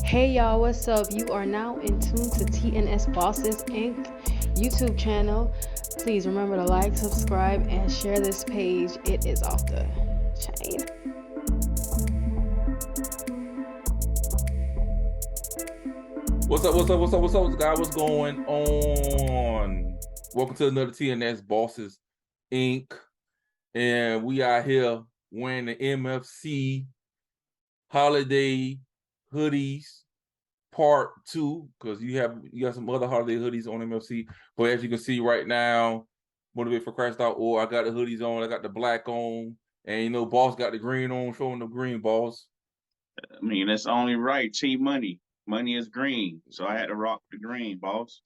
Hey y'all, what's up? You are now in tune to TNS Bosses Inc. YouTube channel. Please remember to like, subscribe, and share this page. It is off the chain. What's up, guys? What's going on? Welcome to another TNS Bosses Inc. And we are here wearing the MFC holiday hoodies part 2, because you got some other holiday hoodies on MFC. But as you can see right now, motivateforchrist.org, I got the hoodies on, I got the black on, and Boss got the green on, showing the green, Boss. I mean, that's only right. Cheap money. Money is green. So I had to rock the green, boss.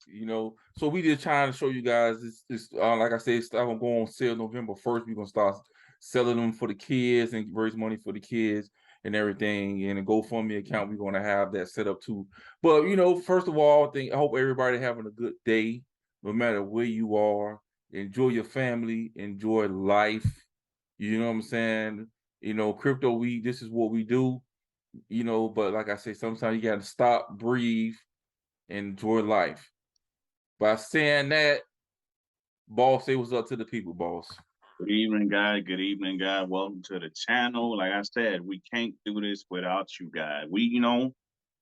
So we just trying to show you guys this like I said, it's gonna go on sale November 1st. We're gonna start selling them for the kids and raise money for the kids and everything. And a GoFundMe account, we're gonna have that set up too. But first of all, I hope everybody having a good day, no matter where you are. Enjoy your family, enjoy life. You know what I'm saying? Crypto, this is what we do. But like I say, sometimes you gotta stop, breathe, and enjoy life. By saying that, Boss, say what's up to the people, Boss. Good evening, guys. Good evening, guys. Welcome to the channel. Like I said, we can't do this without you guys. We, do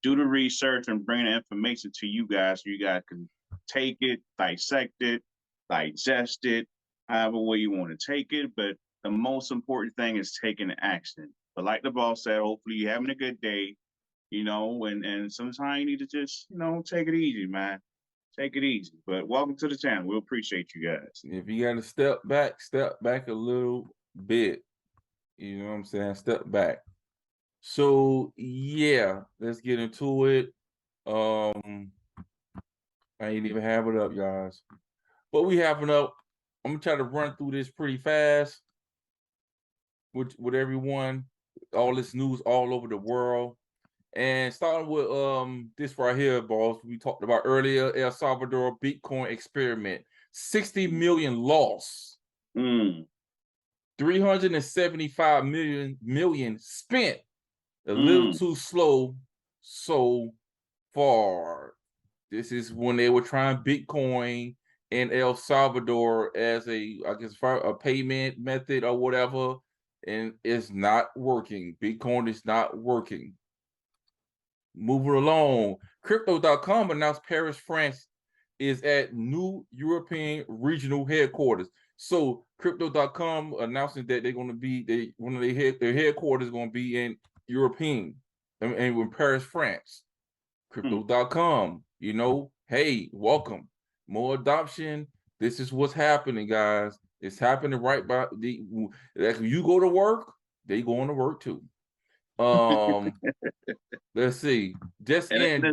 the research and bring the information to you guys so you guys can take it, dissect it, digest it, however way you want to take it. But the most important thing is taking action. But like the boss said, hopefully you're having a good day, and sometimes you need to just, take it easy, man. Take it easy. But welcome to the channel. We appreciate you guys. If you got to step back a little bit. You know what I'm saying? Step back. So yeah, let's get into it. I ain't even have it up, guys. But we have it up. I'm gonna try to run through this pretty fast with everyone. All this news all over the world. And starting with this right here, boss, we talked about earlier, El Salvador Bitcoin experiment. 60 million lost. 375 million spent. A little too slow so far. This is when they were trying Bitcoin in El Salvador as a payment method or whatever, and it's not working. Bitcoin is not working. Moving along, Crypto.com announced Paris, France is at new European regional headquarters. So Crypto.com announcing that they're going to be their headquarters is going to be in European and in Paris, France. Crypto.com, hey, welcome. More adoption. This is what's happening, guys. It's happening right by you go to work, they going to work too. Let's see. It's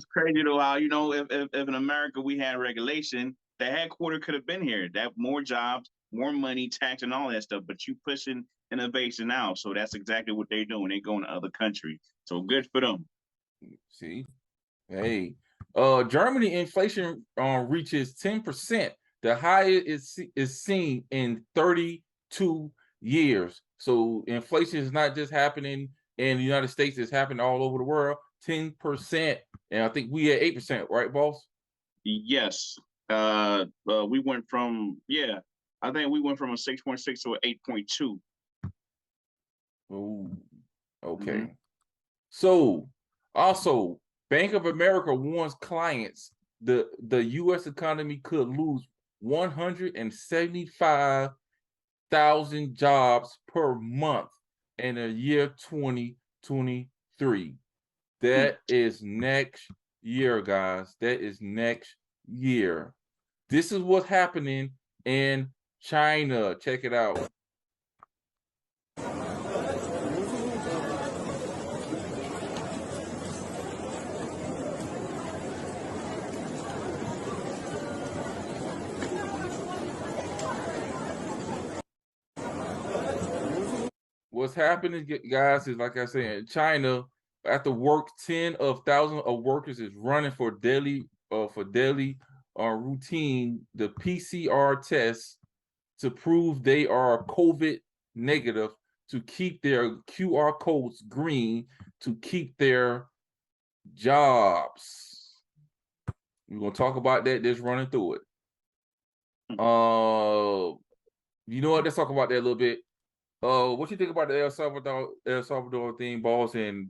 crazy though how if in America we had regulation, the headquarters could have been here. That more jobs, more money, tax, and all that stuff. But you pushing innovation out, so that's exactly what they're doing. They're going to other countries. So good for them. See, hey, Germany inflation reaches 10%, the highest is seen in 32 years. So inflation is not just happening in the United States; it's happening all over the world. 10%, and I think we at 8%, right, boss? Yes. We went from I think we went from a 6.6 to an 8.2. Oh, okay. So also, Bank of America warns clients the U.S. economy could lose 175,000 jobs per month in the year 2023. That is next year, guys. That is next year. This is what's happening in China. Check it out. What's happening, guys, is like I said, in China, after work, 10 of thousands of workers is running for daily routine the PCR test to prove they are COVID negative, to keep their QR codes green, to keep their Jobs. We're gonna talk about that. Just running through it. You know what? Let's talk about that a little bit. What you think about the El Salvador thing, boss, and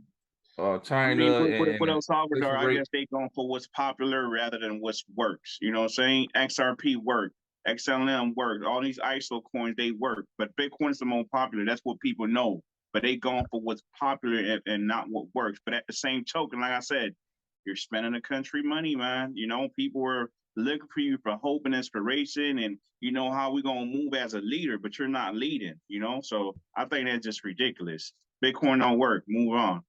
I mean, China with and El Salvador, inflation I rate? guess they going for what's popular rather than what's works. You know what I'm saying? XRP work, XLM work, all these ISO coins, they work. But Bitcoin's the most popular. That's what people know. But they going for what's popular and not what works. But at the same token, like I said, you're spending the country money, man. You know, people are looking for you for hope and inspiration and you know how we gonna move as a leader, but you're not leading, you know? So I think that's just ridiculous. Bitcoin don't work. Move on.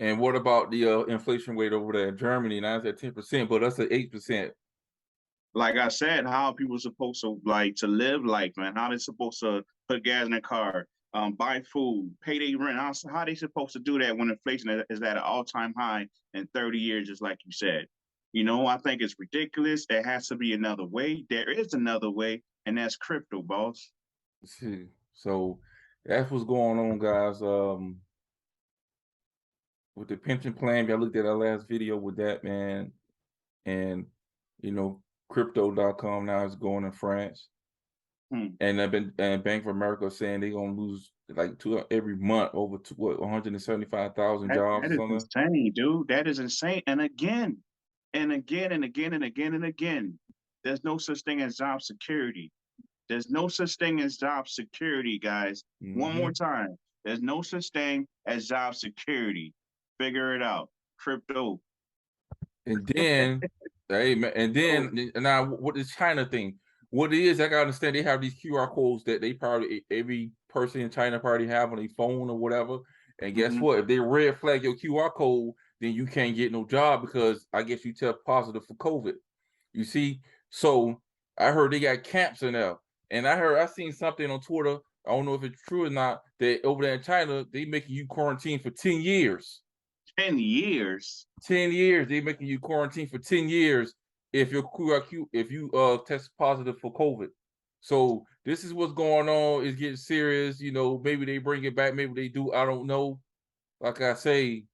And what about the inflation rate over there in Germany? Now it's at 10%, but that's at 8%. Like I said, how are people supposed to like to live like, man? How they supposed to put gas in their car, buy food, pay their rent? How they supposed to do that when inflation is at an all-time high in 30 years, just like you said? You know, I think it's ridiculous. There has to be another way. There is another way, and that's crypto, boss. So that's what's going on, guys. With the pension plan, I looked at our last video with that, man, and you know, crypto.com now is going in France. And Bank of America saying they're gonna lose like every month over 175,000 jobs That or is something. insane, dude. That is insane. And again, and again, and again, and again, and again, there's no such thing as job security. There's no such thing as job security, guys. One more time. There's no such thing as job security. Figure it out. Crypto. And then, now what is China thing? What it is, I gotta understand they have these QR codes that they probably every person in China probably have on their phone or whatever. And guess what? If they red flag your QR code, then you can't get no job because I guess you test positive for COVID. You see, so I heard they got camps in there, and I seen something on Twitter. I don't know if it's true or not. That over there in China, they making you quarantine for 10 years. 10 years. 10 years. They making you quarantine for 10 years if you test positive for COVID. So this is what's going on. It's getting serious. You know, maybe they bring it back. Maybe they do. I don't know. Like I say,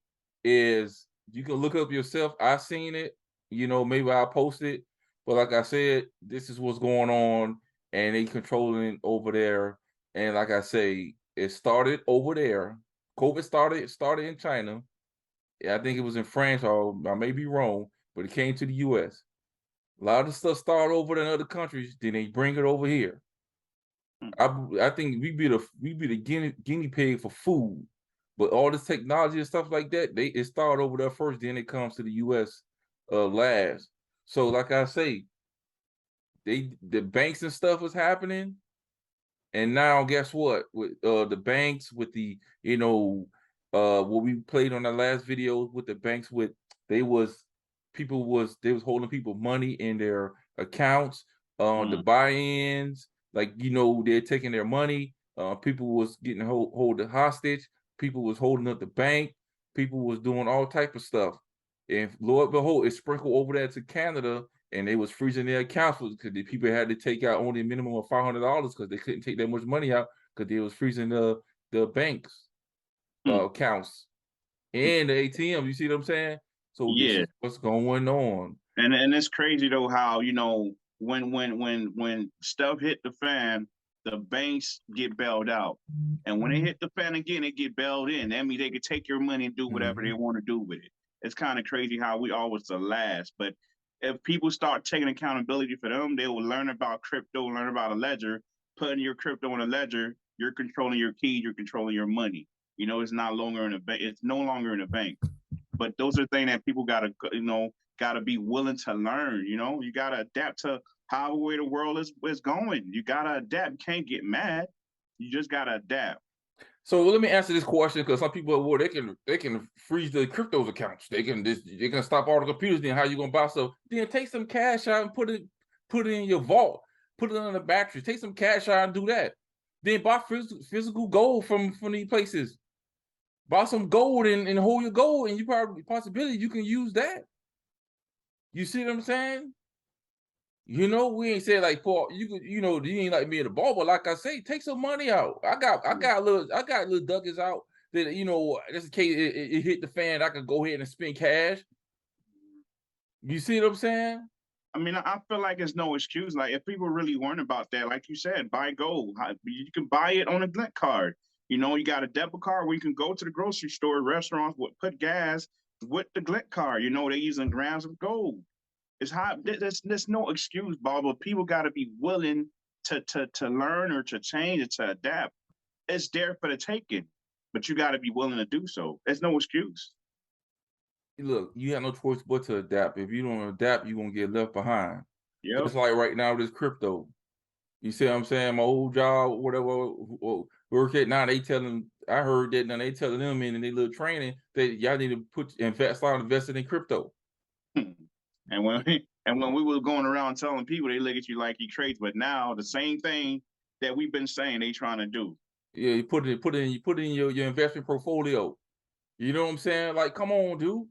is you can look up yourself. I seen it. You know, maybe I'll post it. But like I said, this is what's going on, and they controlling over there. And like I say, it started over there. COVID started in China. I think it was in France, or I may be wrong, but it came to the U.S. A lot of stuff started over in other countries, then they bring it over here. I think we be the guinea pig for food, but all this technology and stuff like that, it started over there first, then it comes to the U.S. Last. So like I say, the banks and stuff was happening, and now guess what? With the banks, with the what we played on the last video with the banks, with they was holding people money in their accounts, the buy-ins, like they're taking their money. People was getting hold hostage. People was holding up the bank. People was doing all type of stuff. And Lord behold, it sprinkled over there to Canada, and they was freezing their accounts because the people had to take out only a minimum of $500 because they couldn't take that much money out because they was freezing the banks accounts and the ATM. You see what I'm saying? So this Yeah. is what's going on. And it's crazy though how, when stuff hit the fan, the banks get bailed out. And when they hit the fan again, they get bailed in. That means they could take your money and do whatever they want to do with it. It's kind of crazy how we always the last. But if people start taking accountability for them, they will learn about crypto, learn about a ledger, putting your crypto in a ledger, you're controlling your keys, you're controlling your money. It's not longer in a bank, it's no longer in a bank. But those are things that people gotta be willing to learn. You gotta adapt to how way the world is going. You gotta adapt. You can't get mad. You just gotta adapt. So let me answer this question, because some people they can freeze the cryptos accounts. They can stop all the computers. Then how you gonna buy stuff? Then take some cash out and put it in your vault. Put it on the battery. Take some cash out and do that. Then buy physical gold from these places. Buy some gold and hold your gold, and possibility you can use that. You see what I'm saying? We ain't say like Paul, you ain't like me in the ball, but like I say, take some money out. I got little ducats out that, you know, just in case it hit the fan, I could go ahead and spend cash. You see what I'm saying? I mean, I feel like it's no excuse. Like, if people really weren't about that, like you said, buy gold. You can buy it on a Glint card. You know, you got a debit card where you can go to the grocery store, restaurants, put gas with the Glint card. You know, they're using grams of gold. It's hot. There's no excuse, Bob. But people got to be willing to learn or to change or to adapt. It's there for the taking, but you got to be willing to do so. There's no excuse. Look, you have no choice but to adapt. If you don't adapt, you're gonna get left behind. Yep. Just like right now, this crypto. You see what I'm saying? My old job, whatever, work at now, they telling. I heard that now they telling them in their little training that y'all need to start investing in crypto. And when we were going around telling people, they look at you like you crazy. But now the same thing that we've been saying they trying to do. Yeah, you put it in your investment portfolio. You know what I'm saying? Like, come on, dude.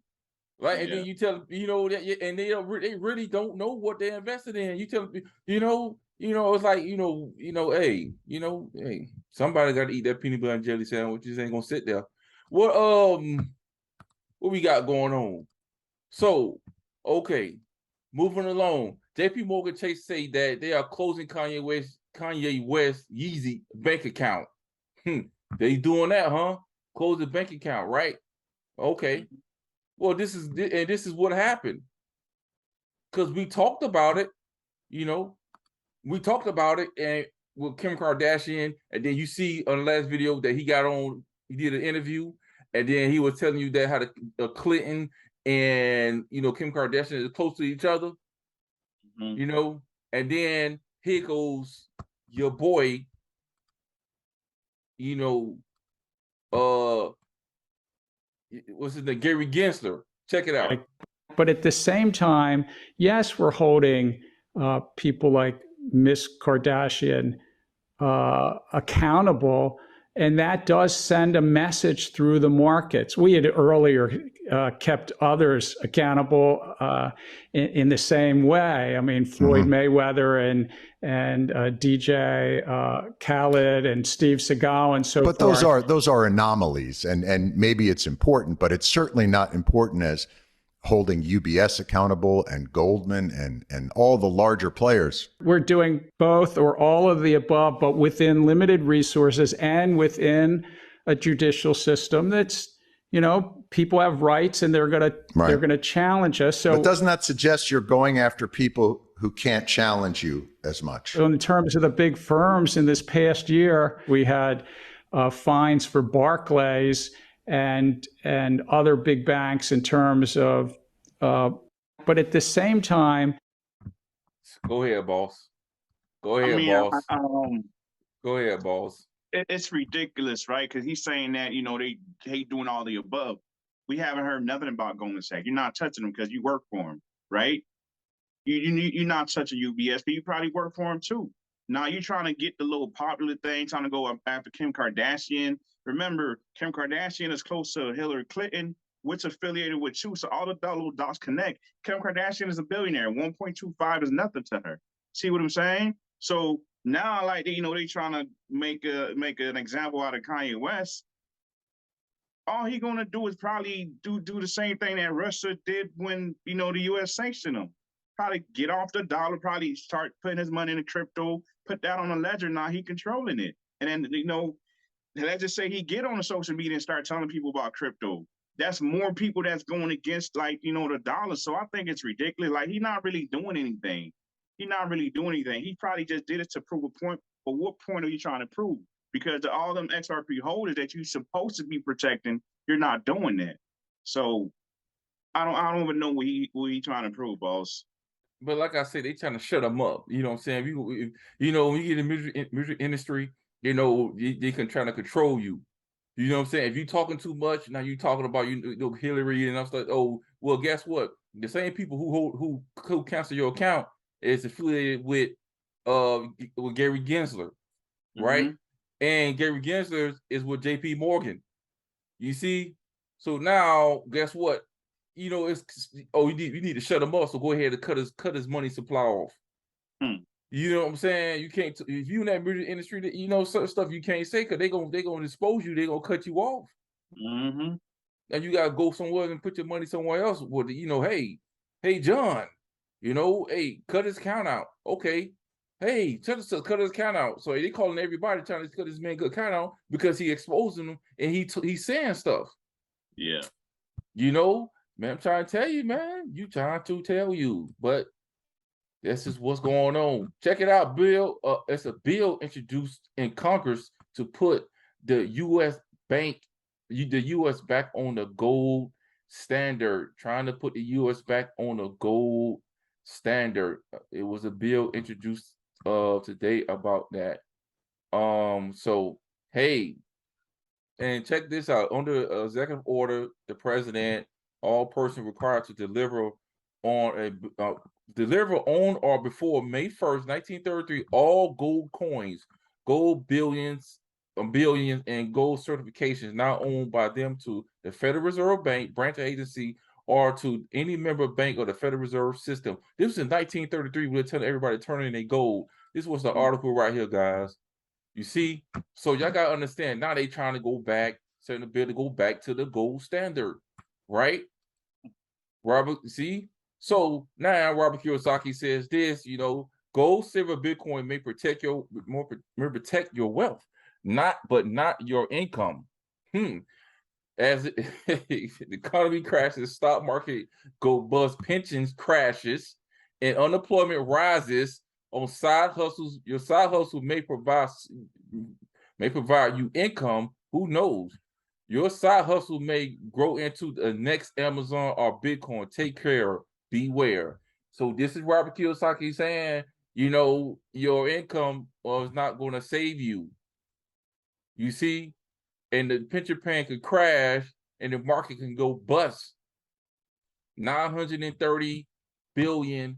Like, and then you tell, you know, that, and they really don't know what they're invested in. You tell, you know, it's like, hey, somebody got to eat that peanut butter and jelly sandwich. Just ain't gonna sit there. What we got going on? So, okay, moving along. JP Morgan Chase say that they are closing Kanye West Yeezy bank account. They doing that, huh? Close the bank account, right? Okay. Well, this is what happened. Because we talked about it, we talked about it and with Kim Kardashian, and then you see on the last video that he did an interview, and then he was telling you that how the Clinton and Kim Kardashian is close to each other, and then here goes your boy, what's his name? Gary Gensler. Check it out. But at the same time, yes, we're holding people like Miss Kardashian accountable, and that does send a message through the markets. We had earlier kept others accountable in the same way. I mean, Floyd Mayweather and DJ Khaled and Steve Seagal and so forth. But those are anomalies, and maybe it's important, but it's certainly not important as holding UBS accountable and Goldman and all the larger players. We're doing both or all of the above, but within limited resources and within a judicial system that's, people have rights and they're gonna challenge us. So, but doesn't that suggest you're going after people who can't challenge you as much? In terms of the big firms in this past year, we had fines for Barclays and other big banks in terms of, but at the same time. Go ahead, boss. Go ahead, boss. Go ahead, boss. It's ridiculous, right? Because he's saying that, they hate doing all the above. We haven't heard nothing about Goldman Sachs. You're not touching them because you work for them, right? You're not touching UBS, but you probably work for them too. Now you're trying to get the little popular thing, trying to go after Kim Kardashian. Remember, Kim Kardashian is close to Hillary Clinton, which affiliated with you. So all the little dots connect. Kim Kardashian is a billionaire. 1.25 is nothing to her. See what I'm saying? So now, like, they trying to make an example out of Kanye West. All he gonna do is probably do the same thing that Russia did when the U.S. sanctioned him. Probably get off the dollar. Probably start putting his money in the crypto. Put that on a ledger. Now he controlling it. And then let's just say he get on the social media and start telling people about crypto. That's more people that's going against the dollar. So I think it's ridiculous. Like, he's not really doing anything. He probably just did it to prove a point. But what point are you trying to prove? Because all them XRP holders that you're supposed to be protecting, you're not doing that. So I don't even know what he trying to prove, boss. But like I said, they trying to shut them up. You know what I'm saying? When you get in the music industry, they can try to control you. You know what I'm saying? If you talking too much, now you talking about Hillary and stuff. Oh, well, guess what? The same people who cancel your account is affiliated with Gary Gensler, right? And Gary Gensler is with JP Morgan. You see? So now, guess what? You need to shut him up. So go ahead and cut his money supply off. You know what I'm saying? You can't, if you in that music industry, certain stuff you can't say because they're gonna expose you. They're gonna cut you off. Mm-hmm. And you gotta go somewhere and put your money somewhere else. With hey, John, hey, cut his count out. Okay, hey, cut his count out. So they calling everybody trying to cut this man good count out because he exposing them and he's saying stuff. Yeah. Man, I'm trying to tell you, man. You trying to tell you, but this is what's going on. Check it out, bill. It's a bill introduced in Congress to put the U.S. the U.S. back on the gold standard. Trying to put the U.S. back on the gold standard. It was a bill introduced today about that. So hey, and check this out. Under executive order, the president, all person required to deliver on or before May 1st, 1933, all gold coins, gold billions, and gold certifications now owned by them to the Federal Reserve Bank, branch agency, or to any member bank of the Federal Reserve System. This was in 1933. We were telling everybody to turn in their gold. This was the article right here, guys. You see? So y'all gotta understand. Now they trying to go back, setting the bill to go back to the gold standard, right? Robert, see? So now Robert Kiyosaki says this, gold, silver, Bitcoin may protect your wealth, but not your income. As the economy crashes, stock market go bust, pensions crashes, and unemployment rises on side hustles. Your side hustle may provide you income. Who knows? Your side hustle may grow into the next Amazon or Bitcoin. Take care. Beware. So this is Robert Kiyosaki saying, your income is not going to save you. You see? And the pension plan could crash and the market can go bust. $930 billion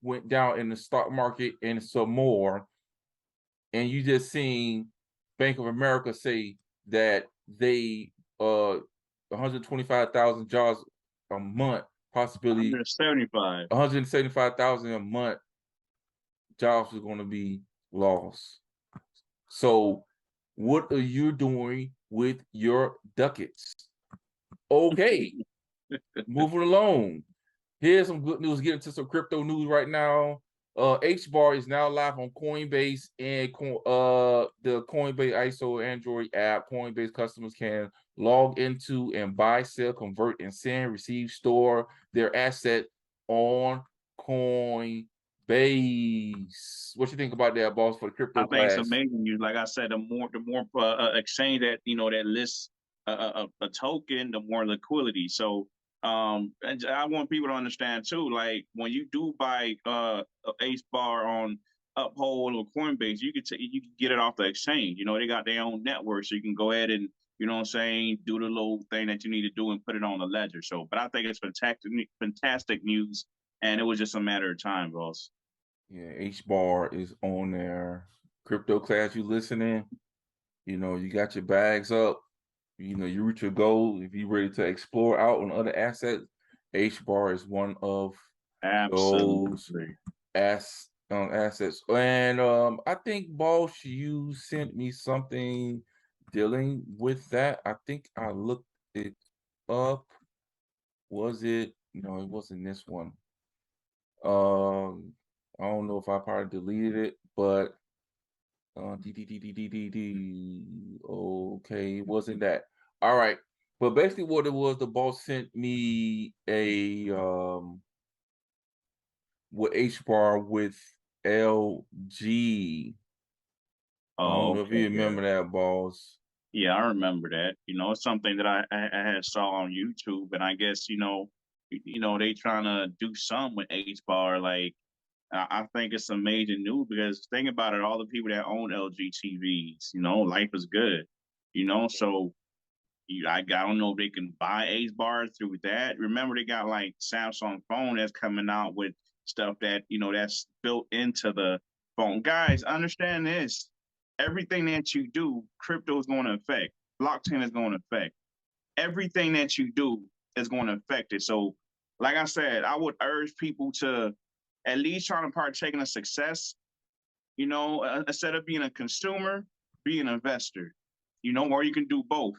went down in the stock market and some more. And you just seen Bank of America say that they 125,000 jobs a month, possibly 175,000 a month jobs are going to be lost. So what are you doing with your ducats? Okay, moving along. Here's some good news. Get into some crypto news right now. HBAR is now live on Coinbase and the Coinbase ISO Android app. Coinbase customers can log into and buy, sell, convert, and send, receive, store their asset on Coinbase. What you think about that, boss, for the crypto class? I think it's amazing. Like I said, the more exchange that that lists a token, the more liquidity. So and I want people to understand too, like when you do buy Ace Bar on Uphold or Coinbase, you can get it off the exchange. They got their own network, so you can go ahead and do the little thing that you need to do and put it on the ledger. So, but I think it's fantastic news, and it was just a matter of time, boss. Yeah, HBAR is on there. Crypto class, you listening? You got your bags up. You reach your goal. If you're ready to explore out on other assets, HBAR is one of those assets. And I think, boss, you sent me something dealing with that. I think I looked it up. Was it? No, it wasn't this one. I don't know if I probably deleted it, but okay, it wasn't that. All right. But basically what it was, the boss sent me a with HBAR with LG. I don't know if you remember that, boss. Yeah, I remember that. It's something that I had saw on YouTube, and I guess they trying to do something with HBAR. Like I think it's amazing news because think about it, all the people that own LG TVs, life is good, so I don't know if they can buy Ace Bar through that. Remember, they got like Samsung phone that's coming out with stuff that that's built into the phone. Guys, understand this: everything that you do, crypto is going to affect. Blockchain is going to affect. Everything that you do is going to affect it. So, like I said, I would urge people to at least try to partake in a success. Instead of being a consumer, be an investor. Or you can do both.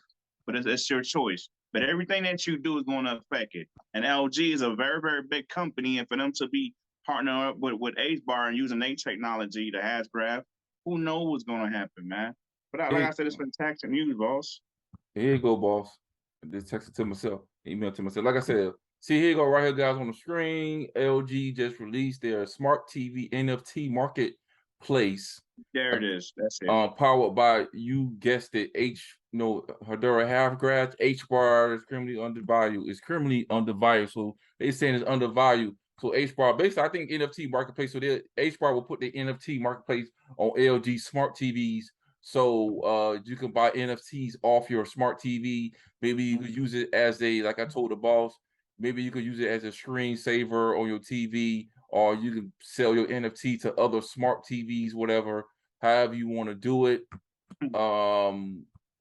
but it's your choice. But everything that you do is going to affect it. And LG is a very, very big company, and for them to be partnering up with AceBar and using their technology, the Hasgraph, who knows what's going to happen, man. But like I said, it's fantastic news, boss. Here you go, boss. I just texted to myself, email to myself. Like I said, see here you go right here, guys, on the screen. LG just released their smart TV NFT marketplace. There it is. That's it. Powered by, you guessed it, Hedera Half-Graph. HBAR is currently undervalued. It's currently undervalued. So they saying it's undervalued. So HBAR, basically, I think NFT marketplace. So HBAR will put the NFT marketplace on LG smart TVs. So you can buy NFTs off your smart TV. Maybe you could use it as a, like I told the boss, maybe you could use it as a screensaver on your TV, or you can sell your NFT to other smart TVs, whatever, however you want to do it.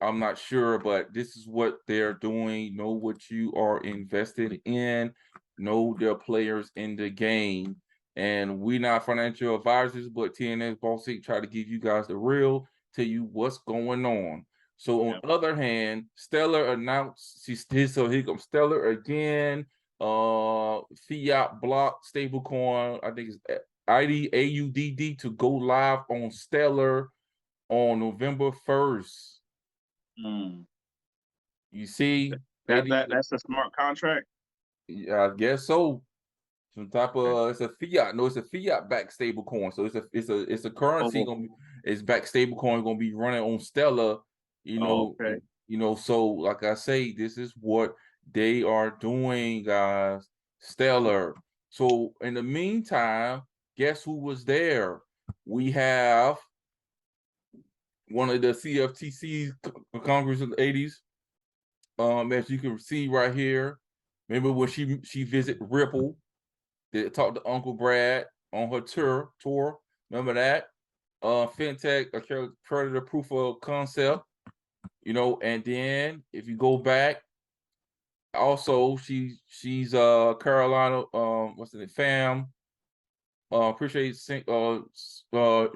I'm not sure, but this is what they're doing. Know what you are invested in. Know their players in the game. And we're not financial advisors, but TNS Boss 8 try to give you guys the real, tell you what's going on. So on the other hand, Stellar announced, so here comes Stellar again. Fiat block stablecoin, I think it's AUDD, to go live on Stellar on November 1st. You see, that's a smart contract. I guess so. Some type of, it's a fiat. No, it's a fiat backed stable coin. So it's a currency it's backed stable coin gonna be running on Stellar. So like I say, this is what they are doing, guys. Stellar. So in the meantime, guess who was there? We have one of the CFTC Congress of the 80s. As you can see right here, remember when she visited Ripple, they talked to Uncle Brad on her tour. Remember that? Fintech, a creditor proof of concept, and then if you go back, also she's Carolina, what's the name, fam. Appreciate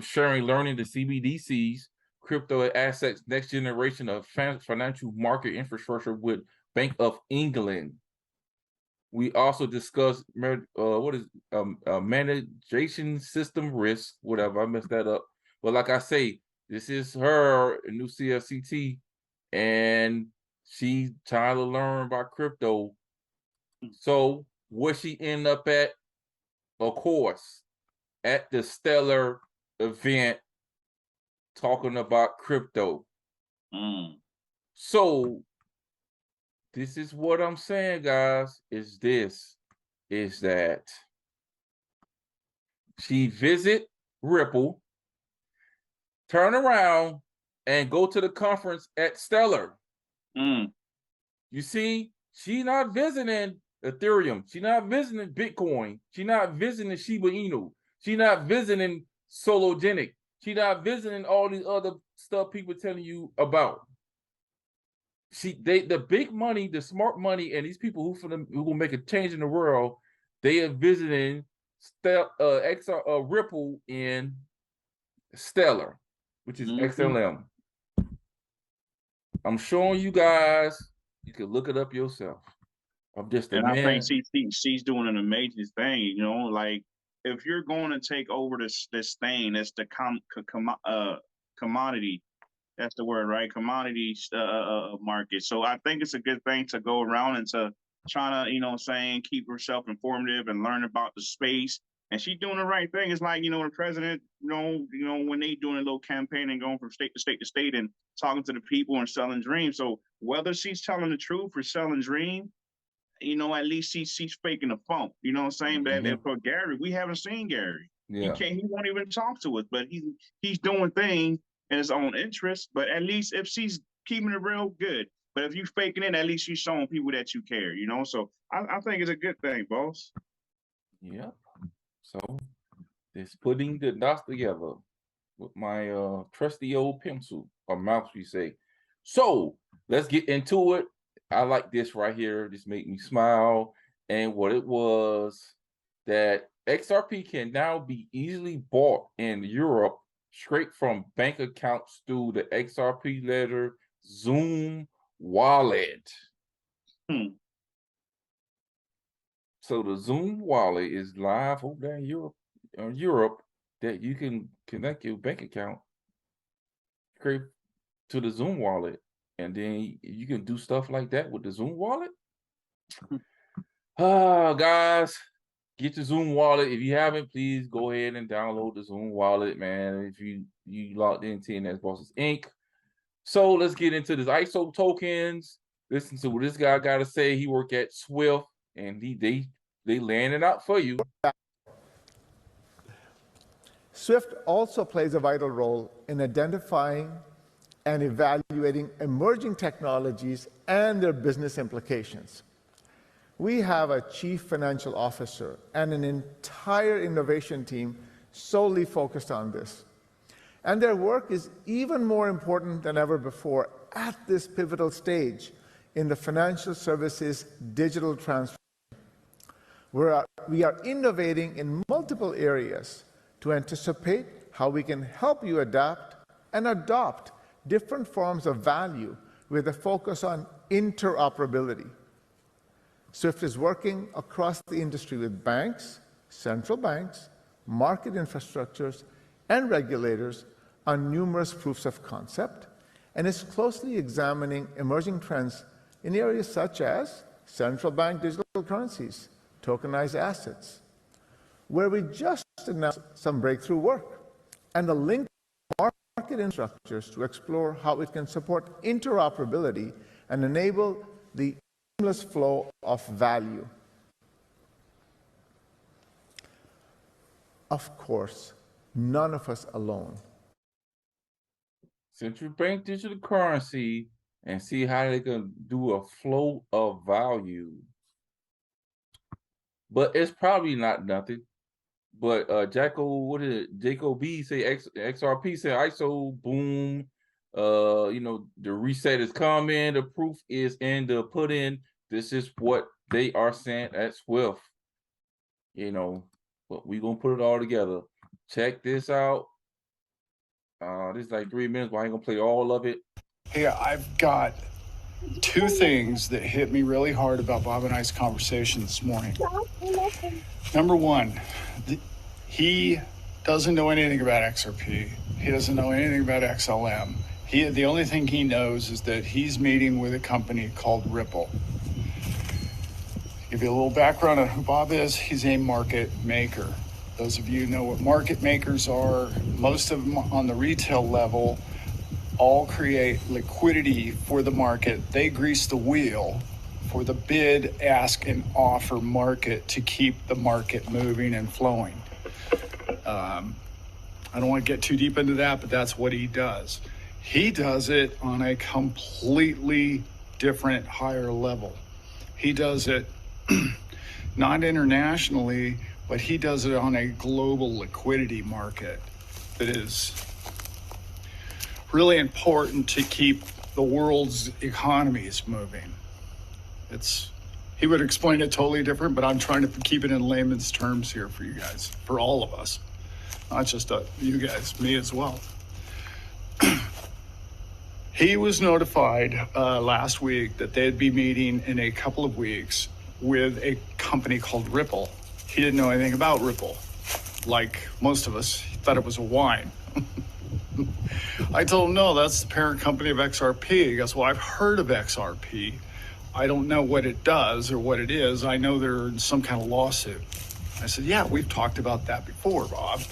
sharing, learning the CBDCs, crypto assets, next generation of financial market infrastructure with Bank of England. We also discussed managation system risk, whatever. I messed that up. But like I say, this is her new CFCT, and she's trying to learn about crypto. So where she end up at? Of course, at the Stellar event, talking about crypto. So this is what I'm saying, guys, is that she visit Ripple, turn around, and go to the conference at Stellar. You see, she not visiting Ethereum. She not visiting Bitcoin. She not visiting Shiba Inu. She not visiting Sologenic. She not visiting all these other stuff people telling you about. The big money, the smart money, and these people who will make a change in the world, they are visiting Ripple in Stellar, which is XLM. I'm showing you guys. You can look it up yourself. I'm just a man. I think she's doing an amazing thing. Like if you're going to take over this thing, that's the commodity. That's the word, right? Commodity market. So I think it's a good thing to go around and to try to, keep herself informative and learn about the space. And she's doing the right thing. It's like, the president, when they doing a little campaign and going from state to state to state and talking to the people and selling dreams. So whether she's telling the truth or selling dream, at least she's faking the funk. You know what I'm saying? But for Gary, we haven't seen Gary. Yeah. He won't even talk to us, but he's doing things in his own interest. But at least if she's keeping it real, good. But if you faking it, at least you're showing people that you care, So I think it's a good thing, boss. Yeah. So it's putting the dots together with my trusty old pencil or mouse, we say. So let's get into it. I like this right here. This made me smile. And what it was, that XRP can now be easily bought in Europe straight from bank accounts through the XRP Ledger Zoom wallet. Hmm. So the Zoom wallet is live over there in Europe, that you can connect your bank account to the Zoom wallet, and then you can do stuff like that with the Zoom wallet. Guys, get your Zoom wallet. If you haven't, please go ahead and download the Zoom wallet, man. If you logged in TNS Bosses Inc. So let's get into this ISO tokens. Listen to what this guy got to say. He worked at Swift, and they laying it out for you. Swift also plays a vital role in identifying and evaluating emerging technologies and their business implications. We have a chief financial officer and an entire innovation team solely focused on this. And their work is even more important than ever before at this pivotal stage in the financial services digital transformation. We are innovating in multiple areas to anticipate how we can help you adapt and adopt different forms of value with a focus on interoperability. Swift is working across the industry with banks, central banks, market infrastructures, and regulators on numerous proofs of concept, and is closely examining emerging trends in areas such as central bank digital currencies, tokenized assets, where we just announced some breakthrough work, and the link market infrastructures to explore how it can support interoperability and enable the seamless flow of value. Of course, none of us alone. Central bank digital currency, and see how they can do a flow of value. But it's probably not nothing. But Jacob B say XRP say ISO boom. The reset is coming. The proof is in the pudding. This is what they are saying at Swift. But we gonna put it all together. Check this out. This is like 3 minutes, but I ain't gonna play all of it. Hey, I've got two things that hit me really hard about Bob and I's conversation this morning. Number one, he doesn't know anything about XRP. He doesn't know anything about XLM. The only thing he knows is that he's meeting with a company called Ripple. Give you a little background on who Bob is. He's a market maker. Those of you know what market makers are. Most of them on the retail level all create liquidity for the market. They grease the wheel for the bid, ask, and offer market to keep the market moving and flowing. I don't want to get too deep into that, but that's what he does. He does it on a completely different, higher level. He does it not internationally, but he does it on a global liquidity market that is really important to keep the world's economies moving. He would explain it totally different, but I'm trying to keep it in layman's terms here for you guys, for all of us, not just you guys, me as well. He was notified last week that they'd be meeting in a couple of weeks with a company called Ripple. He didn't know anything about Ripple. Like most of us, he thought it was a wine. I told him, no, that's the parent company of XRP. He goes, well, I've heard of XRP. I don't know what it does or what it is. I know they're in some kind of lawsuit. I said, yeah, we've talked about that before, Bob.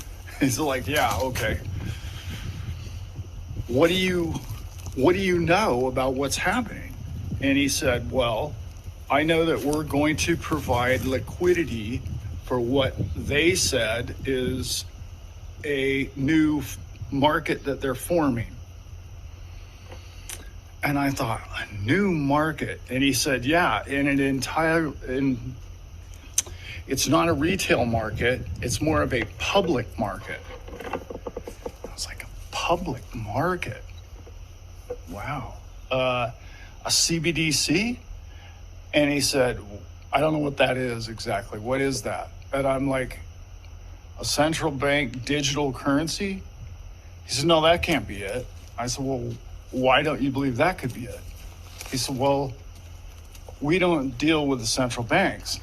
He's like, yeah, okay. What do you know about what's happening? And he said, well, I know that we're going to provide liquidity for what they said is a new market that they're forming. And I thought, a new market? And he said, yeah, it's not a retail market, it's more of a public market. I was like, a public market? Wow. A CBDC? And he said, I don't know what that is exactly. What is that? And I'm like, a central bank digital currency? He said, no, that can't be it. I said, well, why don't you believe that could be it? He said, well, we don't deal with the central banks.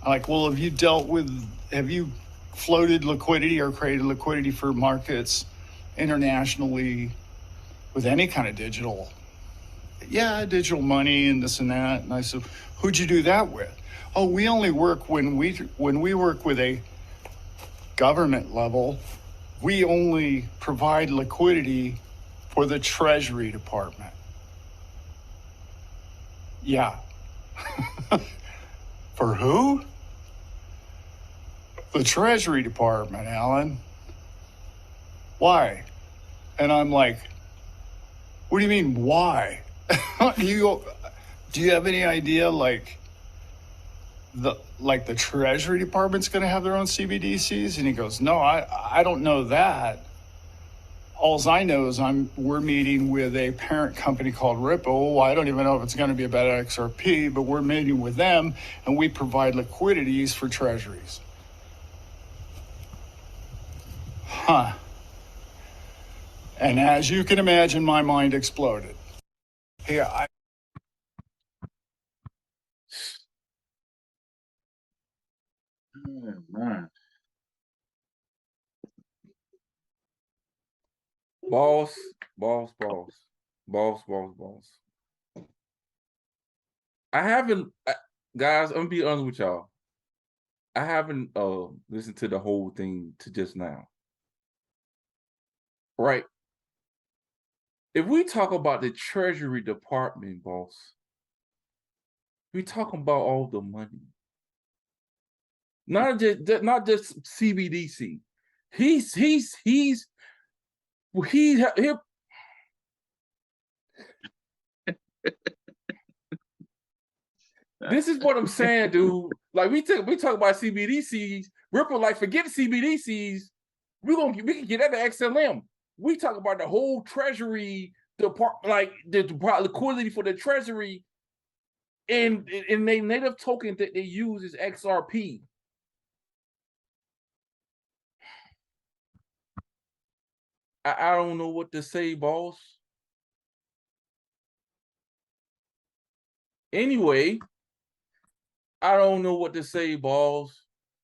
I'm like, well, have you floated liquidity or created liquidity for markets internationally with any kind of digital? Yeah, digital money and this and that. And I said, who'd you do that with? Oh, we only work when we work with a government level, we only provide liquidity for the Treasury Department. Yeah. For who? The Treasury Department, Alan. Why? And I'm like, what do you mean, why? do you have any idea, like the Treasury Department's going to have their own CBDCs? And he goes, no, I don't know that. All I know is we're meeting with a parent company called Ripple. I don't even know if it's going to be about XRP, but we're meeting with them, and we provide liquidities for treasuries. Huh. And as you can imagine, my mind exploded. Yeah, Oh, man. Boss. I haven't, guys, I'm gonna be honest with y'all. I haven't listened to the whole thing to just now. Right. If we talk about the Treasury Department, boss, we talking about all the money. Not just CBDC. This is what I'm saying, dude. Like we talk about CBDCs. Ripple, like, forget CBDCs. We can get that to XLM. We talk about the whole Treasury department, like the liquidity for the Treasury, and they native token that they use is XRP. I don't know what to say, boss. Anyway, I don't know what to say, boss.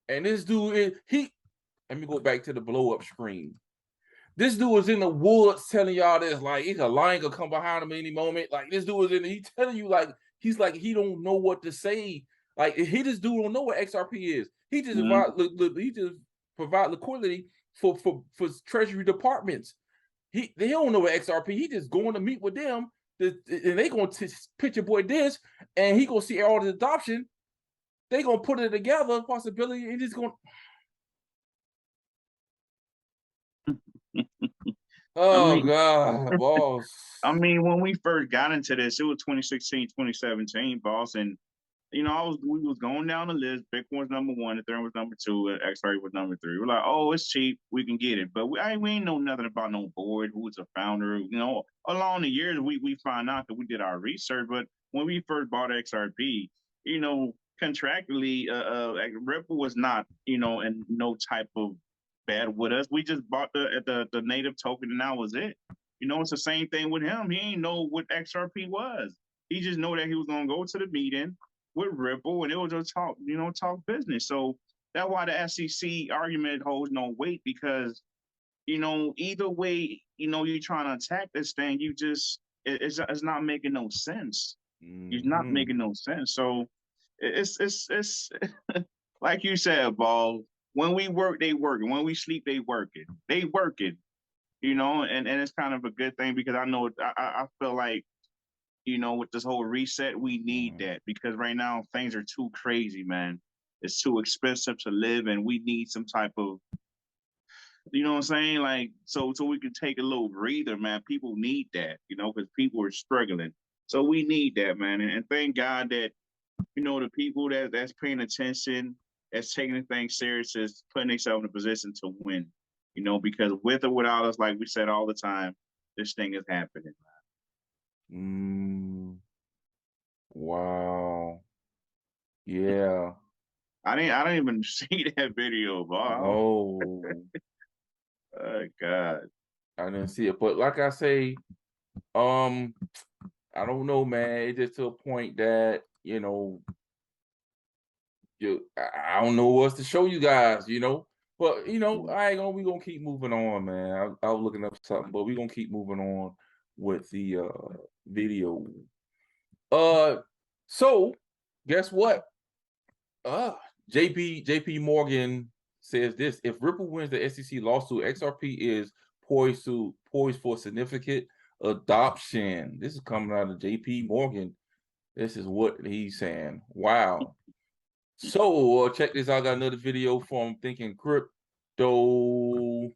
And this dude, let me go back to the blow up screen. This dude was in the woods telling y'all this, like, a lion could come behind him any moment. Like, this dude was he telling you, like, he's like, he don't know what to say. Like, this dude don't know what XRP is. He just provide liquidity for Treasury departments. They don't know what XRP. He just going to meet with them, and they gonna pitch your boy this, and he gonna see all the adoption. They gonna put it together, possibility, and just gonna. Oh, God, boss. I mean, when we first got into this, it was 2016, 2017, boss, and we was going down the list. Bitcoin's number one, Ethereum was number two, and XRP was number three. We're like, oh, it's cheap, we can get it. But we ain't know nothing about no board, who was the founder. Along the years, we find out that we did our research. But when we first bought XRP, contractually, Ripple was not, in no type of bad with us. We just bought the native token, and that was it. It's the same thing with him. He ain't know what XRP was. He just know that he was gonna go to the meeting with Ripple, and it was just talk business. So that's why the SEC argument holds no weight, because either way, you're trying to attack this thing, it's not making no sense. It's not making no sense. So it's like you said, Ball. When we work, they working. When we sleep, they working. They working. And it's kind of a good thing, because I know I feel like, with this whole reset, we need that, because right now things are too crazy, man. It's too expensive to live, and we need some type of, what I'm saying? Like, so we can take a little breather, man. People need that, because people are struggling. So we need that, man. And thank God that, the people that's paying attention, that's taking the thing serious, is putting themselves in a position to win, because with or without us, like we said all the time, this thing is happening. Wow. Yeah. I didn't even see that video, Bob. Oh. Oh God. I didn't see it. But like I say, I don't know, man. It's just to a point that, you know, I don't know what to show you guys, you know. But you know, we gonna keep moving on, man. I was looking up something, but we gonna keep moving on with the video. So guess what? JP Morgan says this: if Ripple wins the SEC lawsuit, XRP is poised for significant adoption. This is coming out of JP Morgan. This is what he's saying. Wow. So check this out. I got another video from Thinking Crypto.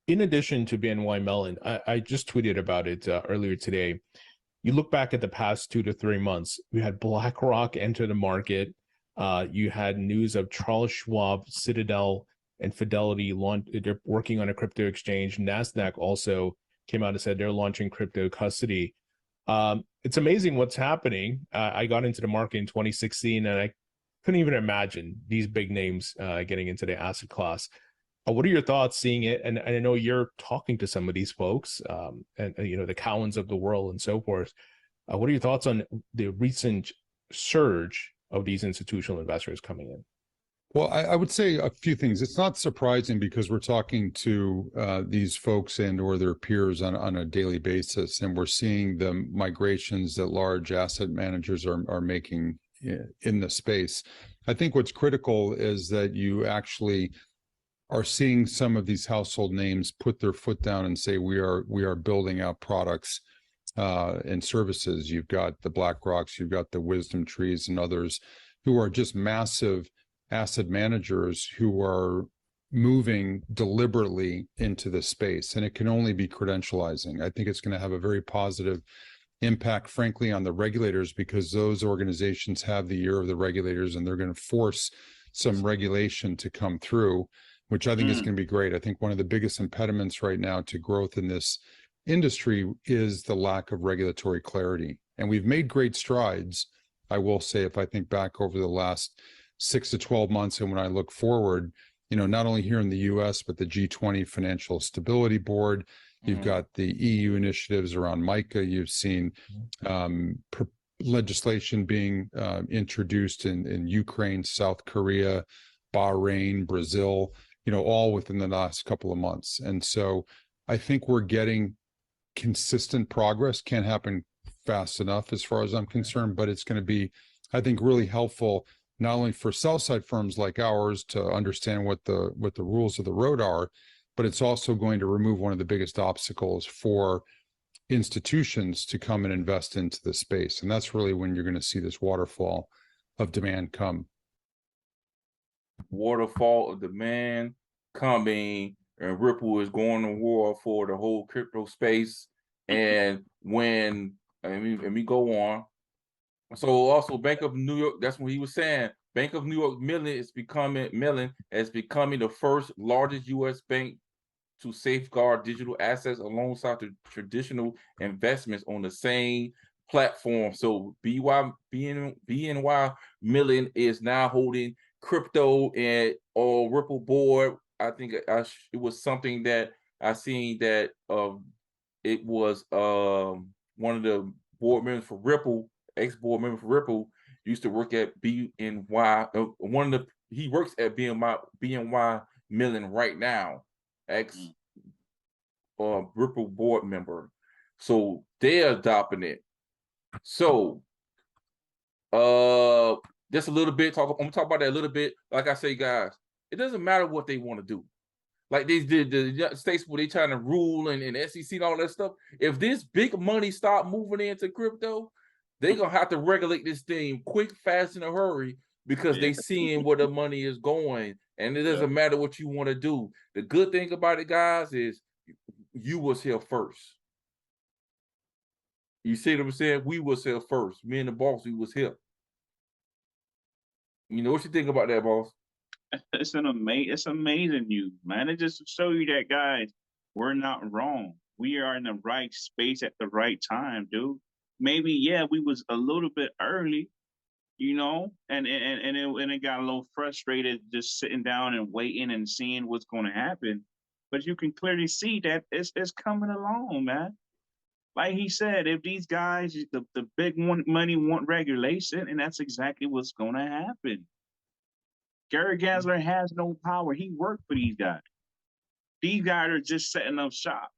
In addition to BNY Mellon, I just tweeted about it earlier today. You look back at the past 2 to 3 months, we had BlackRock enter the market. You had news of Charles Schwab, Citadel, and Fidelity they're working on a crypto exchange. NASDAQ also came out and said they're launching crypto custody. It's amazing what's happening. I got into the market in 2016, and I couldn't even imagine these big names getting into the asset class. What are your thoughts seeing it? And I know you're talking to some of these folks, and you know, the Cowens of the world and so forth. What are your thoughts on the recent surge of these institutional investors coming in? Well, I would say a few things. It's not surprising because we're talking to these folks and or their peers on a daily basis, and we're seeing the migrations that large asset managers are making in the space. I think what's critical is that you actually are seeing some of these household names put their foot down and say we are building out products and services. You've got the BlackRocks, you've got the Wisdom Trees, and others who are just massive asset managers who are moving deliberately into the space, and it can only be credentializing. I think it's going to have a very positive impact, frankly, on the regulators, because those organizations have the ear of the regulators, and they're going to force some regulation to come through, which I think is going to be great. I think one of the biggest impediments right now to growth in this industry is the lack of regulatory clarity. And we've made great strides, I will say, if I think back over the last 6 to 12 months, and when I look forward, you know, not only here in the US, but the G20 Financial Stability Board, you've got the EU initiatives around MiCA, you've seen legislation being introduced in Ukraine, South Korea, Bahrain, Brazil, you know, all within the last couple of months. And so I think we're getting consistent progress. Can't happen fast enough as far as I'm concerned, but it's going to be, I think, really helpful not only for sell-side firms like ours to understand what the rules of the road are, but it's also going to remove one of the biggest obstacles for institutions to come and invest into the space. And that's really when you're going to see this waterfall of demand come. Waterfall of demand coming, and Ripple is going to war for the whole crypto space. And when, and we go on. So also Bank of New York, that's what he was saying. Bank of New York Mellon is becoming the first largest U.S. bank to safeguard digital assets alongside the traditional investments on the same platform. So BNY Mellon is now holding crypto and Ripple board. I think it was something that I seen that it was one of the board members for Ripple, ex-board member for Ripple, used to work at BNY. He works at BNY Mellon right now, Ripple board member. So they're adopting it. So just a little bit, I'm gonna talk about that a little bit. Like I say, guys, it doesn't matter what they want to do. Like these the states where they trying to rule and SEC and all that stuff. If this big money start moving into crypto, they're gonna have to regulate this thing quick, fast, in a hurry, because they seeing where the money is going. And it doesn't matter what you want to do. The good thing about it, guys, is you was here first. You see what I'm saying? We was here first. Me and the boss, we was here. You know what you think about that, boss? It's amazing news, man. It just show you that, guys, we're not wrong. We are in the right space at the right time, dude. Maybe, yeah, we was a little bit early, you know, and it got a little frustrated just sitting down and waiting and seeing what's going to happen. But you can clearly see that it's coming along, man. Like he said, if these guys, the big money want regulation, and that's exactly what's going to happen. Gary Gensler has no power. He worked for these guys. These guys are just setting up shop.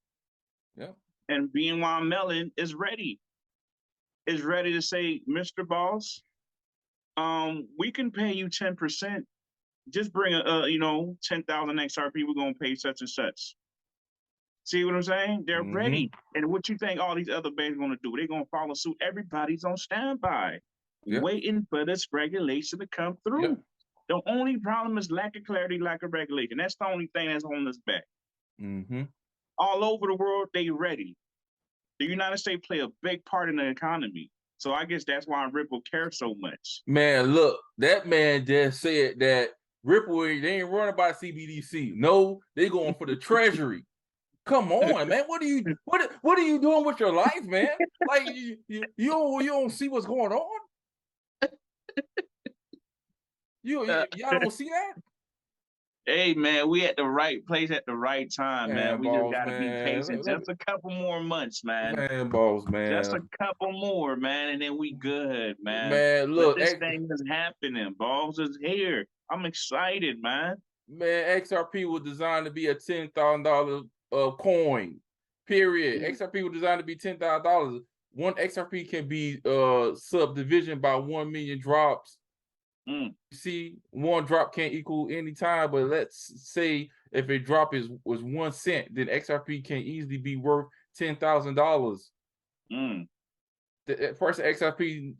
Yeah. And BNY Mellon is ready. Is ready to say, Mr. Boss, we can pay you 10%. Just bring 10,000 XRP. We're gonna pay such and such. See what I'm saying? They're ready. And what you think all these other banks are gonna do? They're gonna follow suit. Everybody's on standby, waiting for this regulation to come through. Yeah. The only problem is lack of clarity, lack of regulation. That's the only thing that's holding us back. All over the world, they ready. The United States play a big part in the economy. So I guess that's why Ripple cares so much. Man, look, that man just said that Ripple, they ain't running by CBDC. No, they going for the treasury. Come on, man. What are you doing with your life, man? Like you don't see what's going on? Y'all don't see that? Hey man, we at the right place at the right time, man. We just gotta be patient. Just a couple more months, man. Just a couple more, man, and then we good, man. Man, look, this thing is happening. Balls is here. I'm excited, man. Man, XRP was designed to be a $10,000 coin. Period. XRP was designed to be $10,000. One XRP can be subdivision by 1 million drops. See, one drop can't equal any time, but let's say if a drop was 1 cent, then XRP can easily be worth $10,000. The first XRP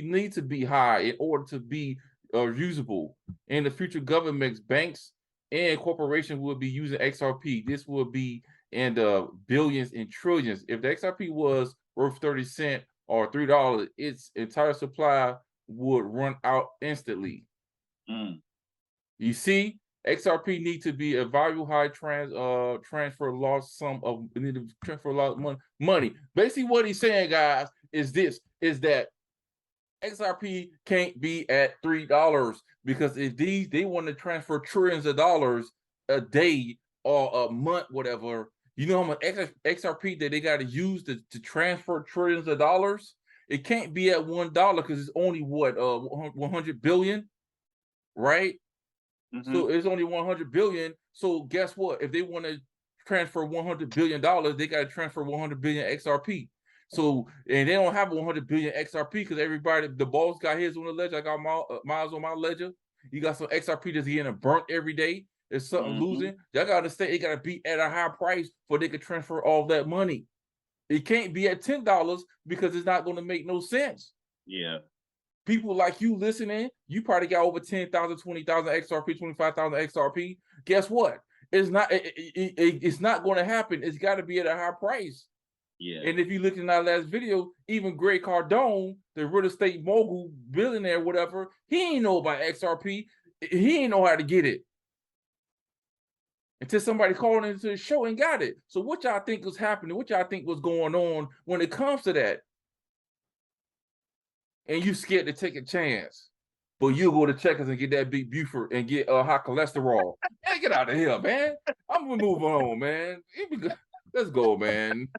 needs to be high in order to be usable. In the future, governments, banks, and corporations will be using XRP. This will be in the billions and trillions. If the XRP was worth 30 cents or $3, its entire supply would run out instantly. You see, XRP needs to be a value high transfer large sum of transfer large money. Basically, what he's saying, guys, is that XRP can't be at $3 because if they want to transfer trillions of dollars a day or a month, whatever, you know how much XRP that they got to use to transfer trillions of dollars? It can't be at $1 because it's only what 100 billion, right? So it's only 100 billion. So guess what? If they want to transfer $100 billion, they got to transfer 100 billion XRP. So and they don't have 100 billion XRP because everybody, the boss got his on the ledger. I got miles on my ledger. You got some XRP that's getting burnt every day. There's something losing. Y'all got to understand it got to be at a high price for they could transfer all that money. It can't be at $10 because it's not going to make no sense. Yeah. People like you listening, you probably got over 10,000, 20,000 XRP, 25,000 XRP. Guess what? It's not going to happen. It's got to be at a high price. Yeah. And if you look in our last video, even Greg Cardone, the real estate mogul, billionaire, whatever, he ain't know about XRP. He ain't know how to get it until somebody called into the show and got it. So what y'all think was happening? What y'all think was going on when it comes to that? And you scared to take a chance, but you go to Checkers and get that big Buford and get high cholesterol. Man, get out of here, man. I'm gonna move on, man. Let's go, man.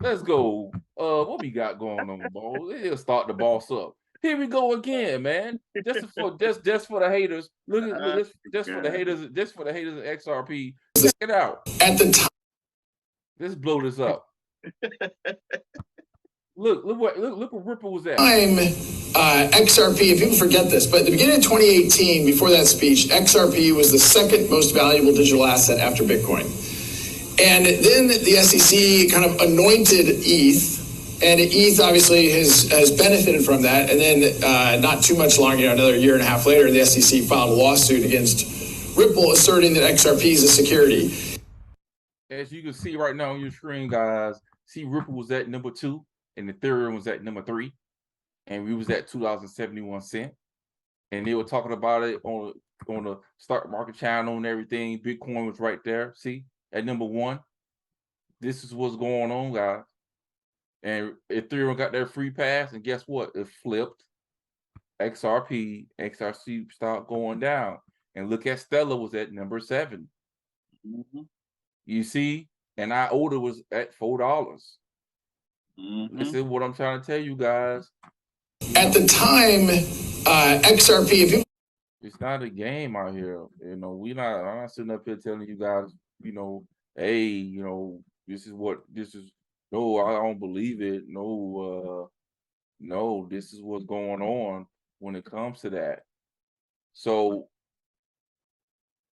Let's go. What we got going on, boss? It'll start the boss up. Here we go again, man. Just for the haters. Look at just for the haters. Just for the haters of XRP. Check it out. At the time, let's blow this up. Look what Ripple was at. XRP, if people forget this, but at the beginning of 2018, before that speech, XRP was the second most valuable digital asset after Bitcoin. And then the SEC kind of anointed ETH, and ETH obviously has benefited from that. And then not too much longer, another year and a half later, the SEC filed a lawsuit against Ripple asserting that XRP is a security. As you can see right now on your screen, guys, see Ripple was at number 2 and Ethereum was at number 3. And we was at $2.71. And they were talking about it on the stock market channel and everything. Bitcoin was right there. See? At number 1, this is what's going on, guys. And Ethereum got their free pass, and guess what? It flipped. XRP stopped going down. And look at Stellar was at number 7. You see? and our order was at $4. Mm-hmm. This is what I'm trying to tell you guys. At the time, XRP, if you It's not a game out here. I'm not sitting up here telling you guys, hey, this is what this is. No, I don't believe it. No, no, this is what's going on when it comes to that. So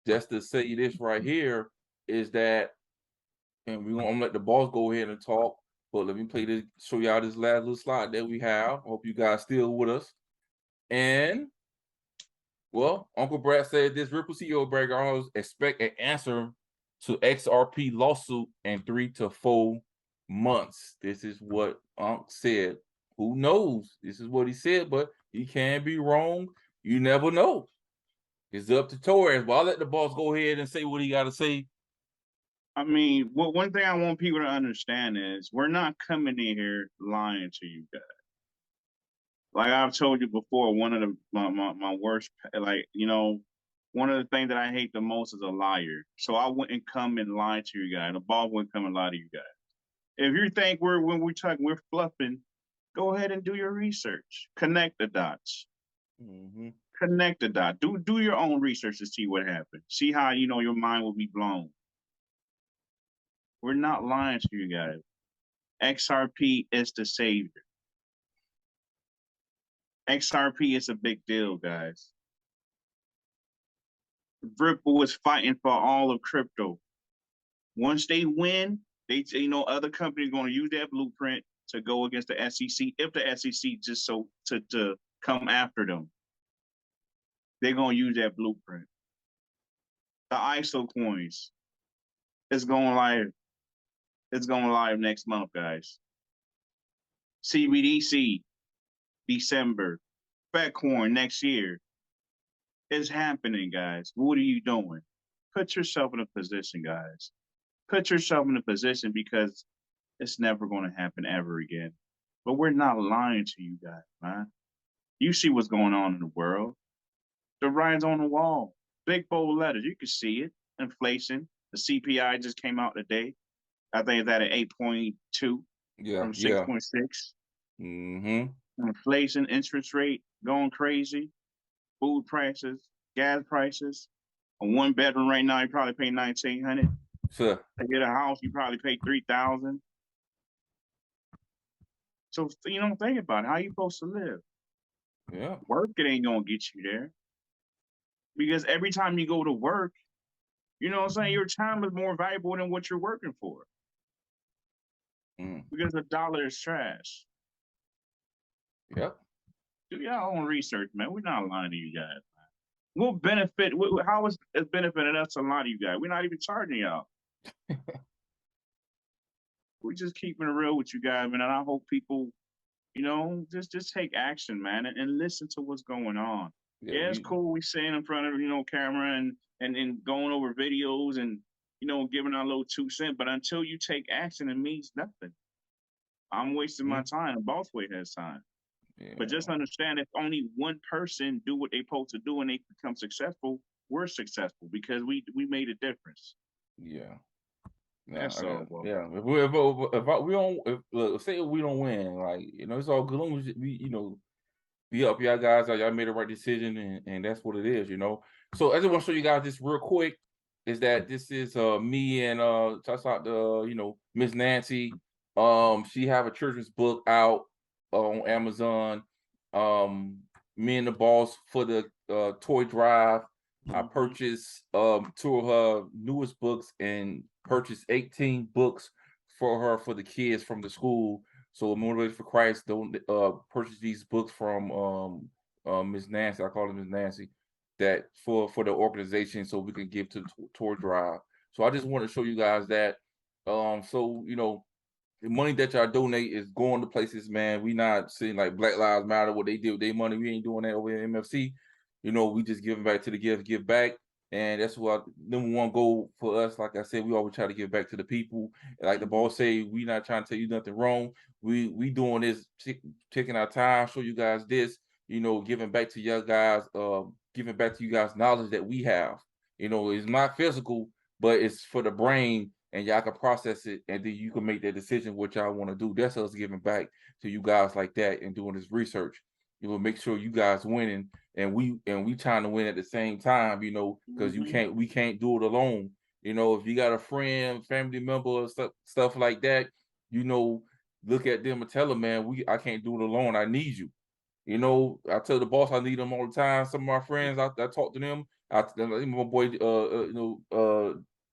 just to say this right here is that, and I'm gonna let the boss go ahead and talk, but let me show y'all this last little slide that we have. Hope you guys still with us. And well, Uncle Brad said this Ripple CEO Brad Garland expect an answer to XRP lawsuit in 3 to 4 months. This is what Unc said. Who knows? This is what he said, but he can be wrong. You never know. It's up to Torres. But I'll let the boss go ahead and say what he got to say. I mean, one thing I want people to understand is we're not coming in here lying to you guys. Like I've told you before, one of my worst, one of the things that I hate the most is a liar. So I wouldn't come and lie to you guys. The boss wouldn't come and lie to you guys. If you think we're fluffing, go ahead and do your research. Connect the dots. Mm-hmm. Connect the dots. Do your own research to see what happened. See how your mind will be blown. We're not lying to you guys. XRP is the savior. XRP is a big deal, guys. Ripple is fighting for all of crypto. Once they win, other companies are going to use that blueprint to go against the SEC. If the SEC just to come after them, they're going to use that blueprint. The ISO coins is going live. It's going live next month, guys. CBDC, December. Fatcoin next year. It's happening, guys. What are you doing? Put yourself in a position, guys. Put yourself in a position because it's never going to happen ever again. But we're not lying to you guys, man. You see what's going on in the world. The writing's on the wall. Big bold letters. You can see it. Inflation. The CPI just came out today. I think it's at an 8.2 from 6.6. Mm-hmm. Inflation, interest rate going crazy. Food prices, gas prices. A 1-bedroom right now, you probably pay $1,900. Sure. To get a house, you probably pay $3,000. So think about it. How you supposed to live? Yeah. Work, it ain't gonna get you there. Because every time you go to work, you know what I'm saying, your time is more valuable than what you're working for. Because the dollar is trash. Yep. Do y'all own research, man. We're not lying to you guys, man. What benefit? How is it benefiting us to lie to you guys? We're not even charging y'all. We're just keeping it real with you guys, man. And I hope people, just take action, man, and listen to what's going on. Yeah, it's cool. We sitting in front of camera and going over videos and giving our little 2 cents. But until you take action, it means nothing. I'm wasting my time. The boss way has time. Yeah. But just understand, if only one person do what they're supposed to do and they become successful, we're successful because we made a difference. Yeah. That's all. Yeah. If we don't win, like it's all good. We be up, y'all guys. Y'all made the right decision, and that's what it is. So I just want to show you guys this real quick. Is that this is me and shout out to Miss Nancy. She have a children's book out on Amazon. Me and the boss for the toy drive. I purchased 2 of her newest books and purchased 18 books for her for the kids from the school. So Motivation for Christ don't purchase these books from Miss Nancy. I call her Miss Nancy. That for the organization, so we can give to the toy drive. So I just want to show you guys that. So the money that y'all donate is going to places, man. We not seeing like Black Lives Matter, what they did with their money. We ain't doing that over in MFC. We just giving back to the give back. And that's what number one goal for us. Like I said, we always try to give back to the people. Like the boss say, we not trying to tell you nothing wrong. We doing this, taking our time, show you guys this, giving back to you guys, giving back to you guys knowledge that we have. It's not physical, but it's for the brain and y'all can process it, and then you can make that decision what y'all want to do. That's us giving back to you guys like that and doing this research. You will make sure you guys winning, and we trying to win at the same time, you know, because we can't do it alone. You know, if you got a friend, family member, or stuff like that, you know, look at them and tell them, man, I can't do it alone. I need you. You know, I tell the boss I need them all the time. Some of my friends, I talk to them. My boy,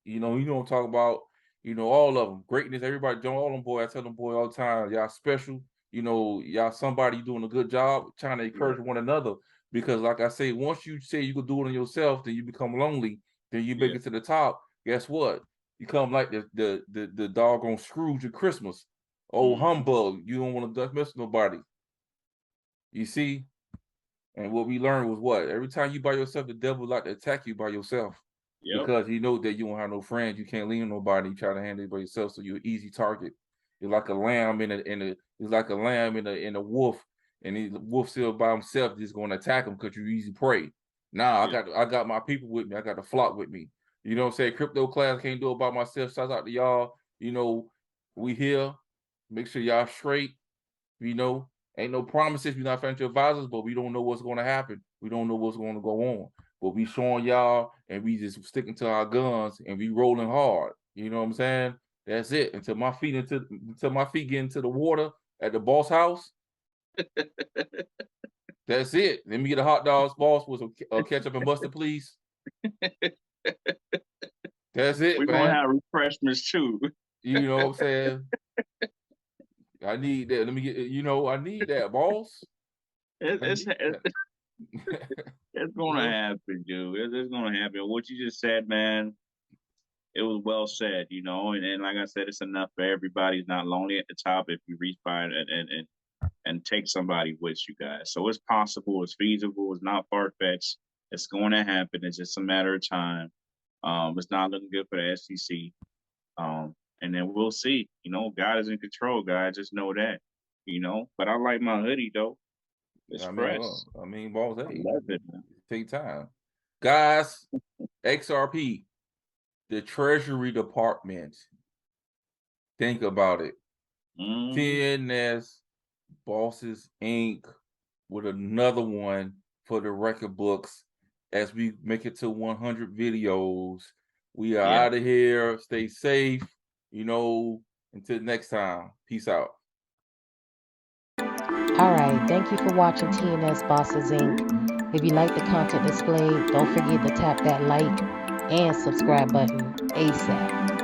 you know, talk about, you know, all of them, greatness. Everybody, all them boy. I tell them boy all the time, y'all special. You know, y'all somebody doing a good job, trying to encourage one another. Because, like I say, once you say you can do it on yourself, then you become lonely. Then you make it to the top. Guess what? You come like the doggone Scrooge at Christmas. Oh, humbug! You don't want to mess with nobody. You see, and what we learned was what? Every time you by yourself, the devil like to attack you by yourself. Because he know that you don't have no friends, you can't lean on nobody. You try to handle it by yourself, so you're an easy target. You're like a lamb in a wolf, and the wolf still by himself just going to attack him because you're easy prey. Now I got my people with me. I got the flock with me. You know what I'm saying? Crypto class can't do it by myself. Shout out to y'all. You know, we here. Make sure y'all straight. You know, ain't no promises. We're not financial advisors, but we don't know what's going to happen. We don't know what's going to go on. But we showing y'all, and we just sticking to our guns, and we rolling hard. You know what I'm saying? That's it. Until my feet get into the water at the boss house. That's it. Let me get a hot dogs, boss, with some ketchup and mustard, please. That's it. We're gonna have refreshments too. You know what I'm saying? I need that. Let me get. You know, I need that, boss. It's gonna happen, dude. It's gonna happen. What you just said, man, it was well said. You know, and like I said, it's enough for everybody. It's not lonely at the top if you reach by and take somebody with you guys. So it's possible. It's feasible. It's not far fetched. It's going to happen. It's just a matter of time. It's not looking good for the SEC. And then we'll see. You know, God is in control, guys. Just know that. You know, but I like my hoodie though. It's fresh. I mean, boss, hey, take time, guys. XRP, the Treasury Department. Think about it. TNS Bosses Inc. with another one for the record books as we make it to 100 videos. We are out of here. Stay safe. You know, until next time. Peace out. All right. Thank you for watching TNS Bosses Inc. If you like the content displayed, don't forget to tap that like and subscribe button ASAP.